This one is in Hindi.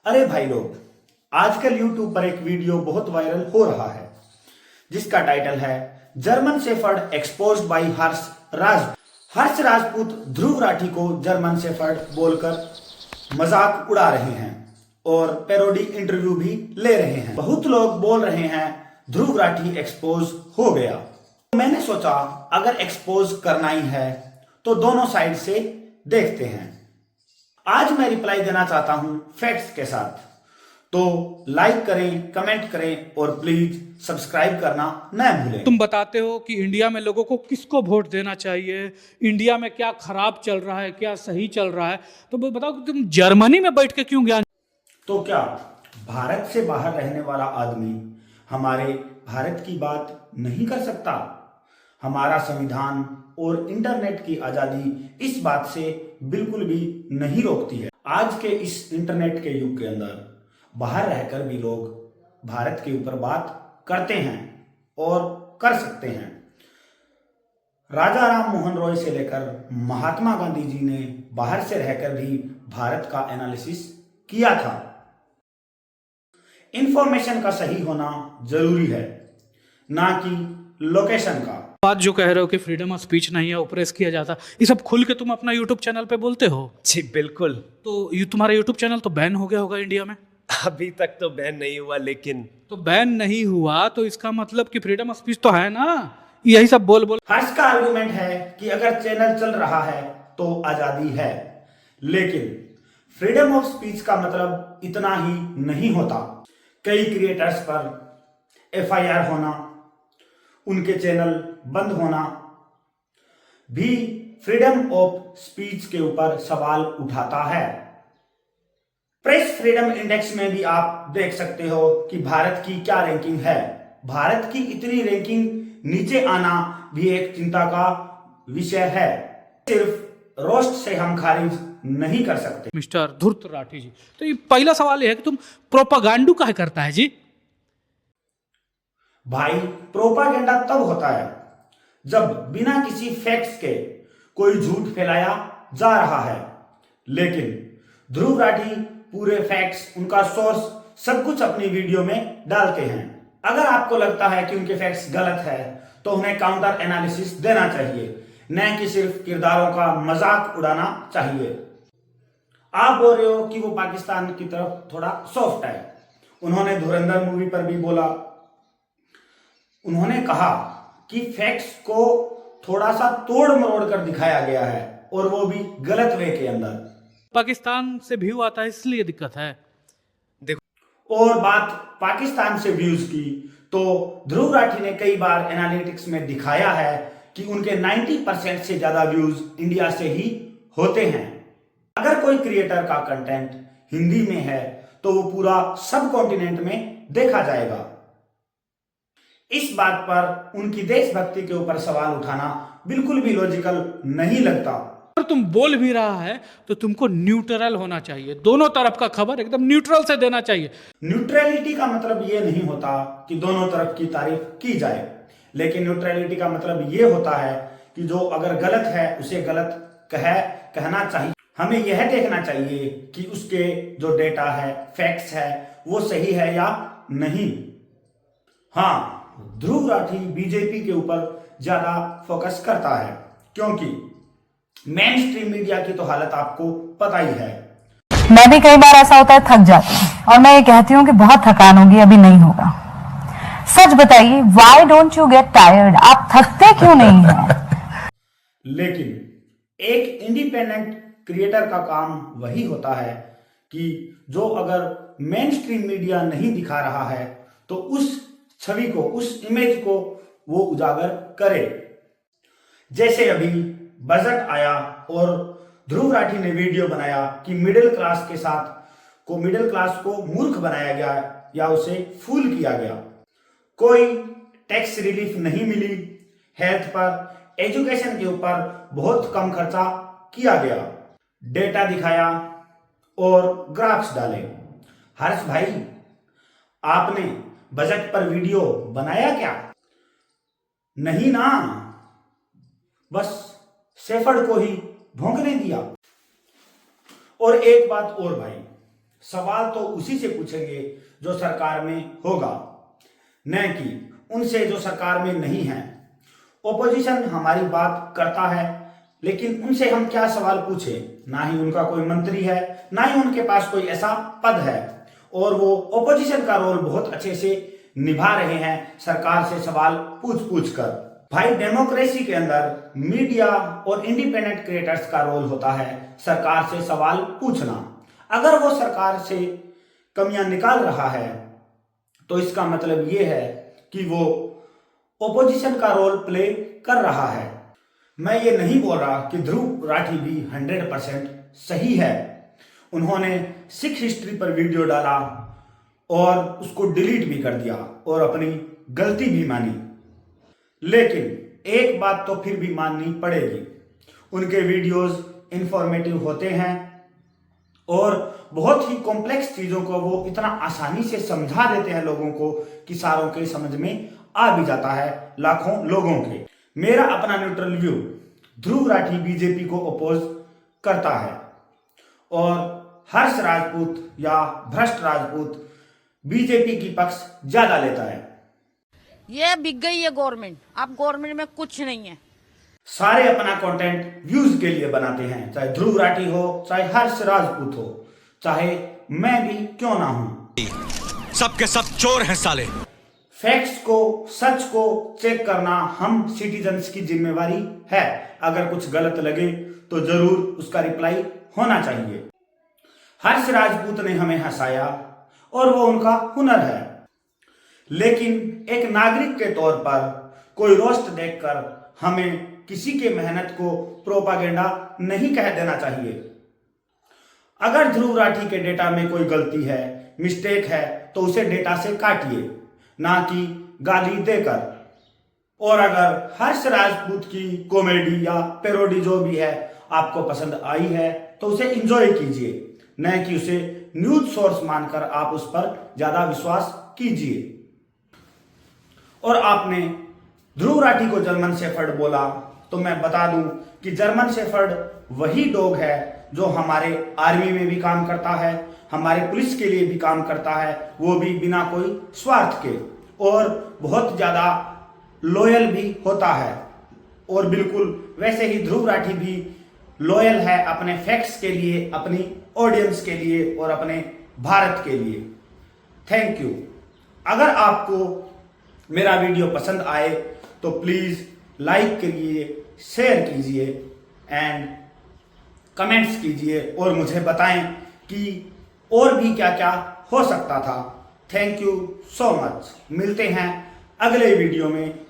अरे भाई लोग, आजकल YouTube पर एक वीडियो बहुत वायरल हो रहा है जिसका टाइटल है जर्मन शेफर्ड एक्सपोज्ड बाय हर्ष राजपूत ध्रुव राठी को जर्मन शेफर्ड बोलकर मजाक उड़ा रहे हैं और पैरोडी इंटरव्यू भी ले रहे हैं। बहुत लोग बोल रहे हैं ध्रुव राठी एक्सपोज हो गया। मैंने सोचा अगर एक्सपोज करना ही है तो दोनों साइड से देखते हैं। आज मैं रिप्लाई देना चाहता हूं फैक्ट्स के साथ, तो लाइक करें, कमेंट करें और प्लीज सब्सक्राइब करना न भूलें। तुम बताते हो कि इंडिया में लोगों को किसको वोट देना चाहिए, इंडिया में क्या खराब चल रहा है, क्या सही चल रहा है, तो बताओ कि तुम जर्मनी में बैठ के क्यों ज्ञान। तो क्या भारत से बाहर रहने वाला आदमी हमारे भारत की बात नहीं कर सकता? हमारा संविधान और इंटरनेट की आजादी इस बात से बिल्कुल भी नहीं रोकती है। आज के इस इंटरनेट के युग के अंदर बाहर रहकर भी लोग भारत के ऊपर बात करते हैं और कर सकते हैं। राजा राम मोहन रॉय से लेकर महात्मा गांधी जी ने बाहर से रहकर भी भारत का एनालिसिस किया था। इंफॉर्मेशन का सही होना जरूरी है, ना कि लोकेशन का। बात जो कह रहे हो कि फ्रीडम ऑफ स्पीच नहीं है, ओप्रेस किया जाता, ये सब खुल के तुम अपना यूट्यूब चैनल पे बोलते हो? जी बिल्कुल। तो ये तुम्हारा यूट्यूब चैनल तो बैन हो गया होगा इंडिया में? अभी तक तो बैन नहीं हुआ, लेकिन तो बैन नहीं हुआ तो इसका मतलब कि फ्रीडम ऑफ स्पीच तो है ना। यही सब बोल बोल हर्ष का आर्गुमेंट है कि अगर चैनल चल रहा है तो आजादी है, लेकिन फ्रीडम ऑफ स्पीच का मतलब इतना ही नहीं होता। कई क्रिएटर्स पर एफआईआर होना, उनके चैनल बंद होना भी फ्रीडम ऑफ स्पीच के ऊपर सवाल उठाता है। प्रेस फ्रीडम इंडेक्स में भी आप देख सकते हो कि भारत की क्या रैंकिंग है। भारत की इतनी रैंकिंग नीचे आना भी एक चिंता का विषय है। सिर्फ रोस्ट से हम खारिज नहीं कर सकते। मिस्टर ध्रुव राठी जी, तो ये पहला सवाल ये है कि तुम प्रोपागांडू काहे करता है जी? भाई, प्रोपागेंडा तब होता है जब बिना किसी फैक्ट्स के कोई झूठ फैलाया जा रहा है, लेकिन ध्रुव राठी पूरे फैक्ट्स, उनका सोर्स, सब कुछ अपनी वीडियो में डालते हैं। अगर आपको लगता है कि उनके फैक्ट्स गलत है तो उन्हें काउंटर एनालिसिस देना चाहिए, न कि सिर्फ किरदारों का मजाक उड़ाना चाहिए। आप बोल रहे हो कि वो पाकिस्तान की तरफ थोड़ा सॉफ्ट है। उन्होंने धुरंधर मूवी पर भी बोला, उन्होंने कहा कि फैक्ट्स को थोड़ा सा तोड़ मरोड़ कर दिखाया गया है और वो भी गलत वे के अंदर। पाकिस्तान से व्यू आता है इसलिए दिक्कत है। और बात पाकिस्तान से व्यूज की, तो ध्रुव राठी ने कई बार एनालिटिक्स में दिखाया है कि उनके 90% से ज्यादा व्यूज इंडिया से ही होते हैं। अगर कोई क्रिएटर का कंटेंट हिंदी में है तो वो पूरा सब कॉन्टिनेंट में देखा जाएगा। इस बात पर उनकी देशभक्ति के ऊपर सवाल उठाना बिल्कुल भी लॉजिकल नहीं लगता। अगर तुम बोल भी रहा है तो तुमको न्यूट्रल होना चाहिए, दोनों तरफ का खबर एकदम न्यूट्रल से देना चाहिए। न्यूट्रलिटी का मतलब ये नहीं होता कि दोनों तरफ की तारीफ की जाए, लेकिन न्यूट्रलिटी का मतलब ये होता है कि जो अगर गलत है उसे गलत कहना चाहिए। हमें यह देखना चाहिए कि उसके जो डेटा है, फैक्ट्स है, वो सही है या नहीं। हाँ, ध्रुव राठी बीजेपी के ऊपर ज्यादा फोकस करता है, क्योंकि मेन स्ट्रीम मीडिया की तो हालत आपको पता ही है। मैं भी कई बार ऐसा होता है, थक जाती हूँ और मैं ये कहती हूँ कि बहुत थकान होगी, अभी नहीं होगा। सच बताइए, why don't you get tired? आप थकते क्यों नहीं हैं? लेकिन एक इंडिपेंडेंट क्रिएटर का काम वही होता है कि जो अगर मेन स्ट्रीम मीडिया नहीं दिखा रहा है तो उस छवि को, उस इमेज को वो उजागर करे। जैसे अभी बजट आया और ध्रुव राठी ने वीडियो बनाया कि मिडिल क्लास को मूर्ख बनाया गया या उसे फूल किया गया। कोई टैक्स रिलीफ नहीं मिली, हेल्थ पर, एजुकेशन के ऊपर बहुत कम खर्चा किया गया, डेटा दिखाया और ग्राफ्स डाले। हर्ष भाई, आपने बजट पर वीडियो बनाया क्या? नहीं ना, बस शेफर्ड को ही भोंकने दिया। और एक बात और भाई, सवाल तो उसी से पूछेंगे जो सरकार में होगा, न कि उनसे जो सरकार में नहीं है। ओपोजिशन हमारी बात करता है, लेकिन उनसे हम क्या सवाल पूछे? ना ही उनका कोई मंत्री है, ना ही उनके पास कोई ऐसा पद है, और वो ओपोजिशन का रोल बहुत अच्छे से निभा रहे हैं सरकार से सवाल पूछ कर। भाई, डेमोक्रेसी के अंदर मीडिया और इंडिपेंडेंट क्रिएटर्स का रोल होता है सरकार से सवाल पूछना। अगर वो सरकार से कमियां निकाल रहा है तो इसका मतलब ये है कि वो ओपोजिशन का रोल प्ले कर रहा है। मैं ये नहीं बोल रहा कि ध्रुव राठी भी 100% सही है। उन्होंने सिख हिस्ट्री पर वीडियो डाला और उसको डिलीट भी कर दिया और अपनी गलती भी मानी, लेकिन एक बात तो फिर भी माननी पड़ेगी, उनके वीडियोस इंफॉर्मेटिव होते हैं और बहुत ही कॉम्प्लेक्स चीजों को वो इतना आसानी से समझा देते हैं लोगों को कि सारों के समझ में आ भी जाता है लाखों लोगों के। मेरा अपना neutral view, Dhruv Rathee BJP को अपोज करता है और हर्ष राजपूत या भ्रष्ट राजपूत बीजेपी की पक्ष ज्यादा लेता है। ये बिक गई है गवर्नमेंट, अब गवर्नमेंट में कुछ नहीं है। सारे अपना कंटेंट व्यूज के लिए बनाते हैं, चाहे ध्रुव राठी हो, चाहे हर्ष राजपूत हो, चाहे मैं भी क्यों ना हूं। सबके सब चोर हैं साले। फैक्ट्स को, सच को चेक करना हम सिटीजन्स की जिम्मेवारी है। अगर कुछ गलत लगे तो जरूर उसका रिप्लाई होना चाहिए। हर्ष राजपूत ने हमें हंसाया और वो उनका हुनर है, लेकिन एक नागरिक के तौर पर कोई रोस्ट देखकर हमें किसी के मेहनत को प्रोपागेंडा नहीं कह देना चाहिए। अगर ध्रुव राठी के डेटा में कोई गलती है, मिस्टेक है, तो उसे डेटा से काटिए, ना कि गाली देकर। और अगर हर्ष राजपूत की कॉमेडी या पैरोडी जो भी है आपको पसंद आई है तो उसे एंजॉय कीजिए, न कि उसे न्यूज सोर्स मानकर आप उस पर ज्यादा विश्वास कीजिए। और आपने ध्रुव राठी को जर्मन शेफर्ड बोला, तो मैं बता दूं कि जर्मन शेफर्ड वही डॉग है जो हमारे आर्मी में भी काम करता है, हमारे पुलिस के लिए भी काम करता है, वो भी बिना कोई स्वार्थ के, और बहुत ज्यादा लॉयल भी होता है। और बिल्कुल वैसे ही ध्रुव राठी भी लॉयल है अपने फैक्ट्स के लिए, अपनी ऑडियंस के लिए और अपने भारत के लिए। Thank you. अगर आपको मेरा वीडियो पसंद आए तो प्लीज लाइक करिए, शेयर कीजिए एंड कमेंट्स कीजिए और मुझे बताएं कि और भी क्या क्या हो सकता था। Thank you so much. मिलते हैं अगले वीडियो में।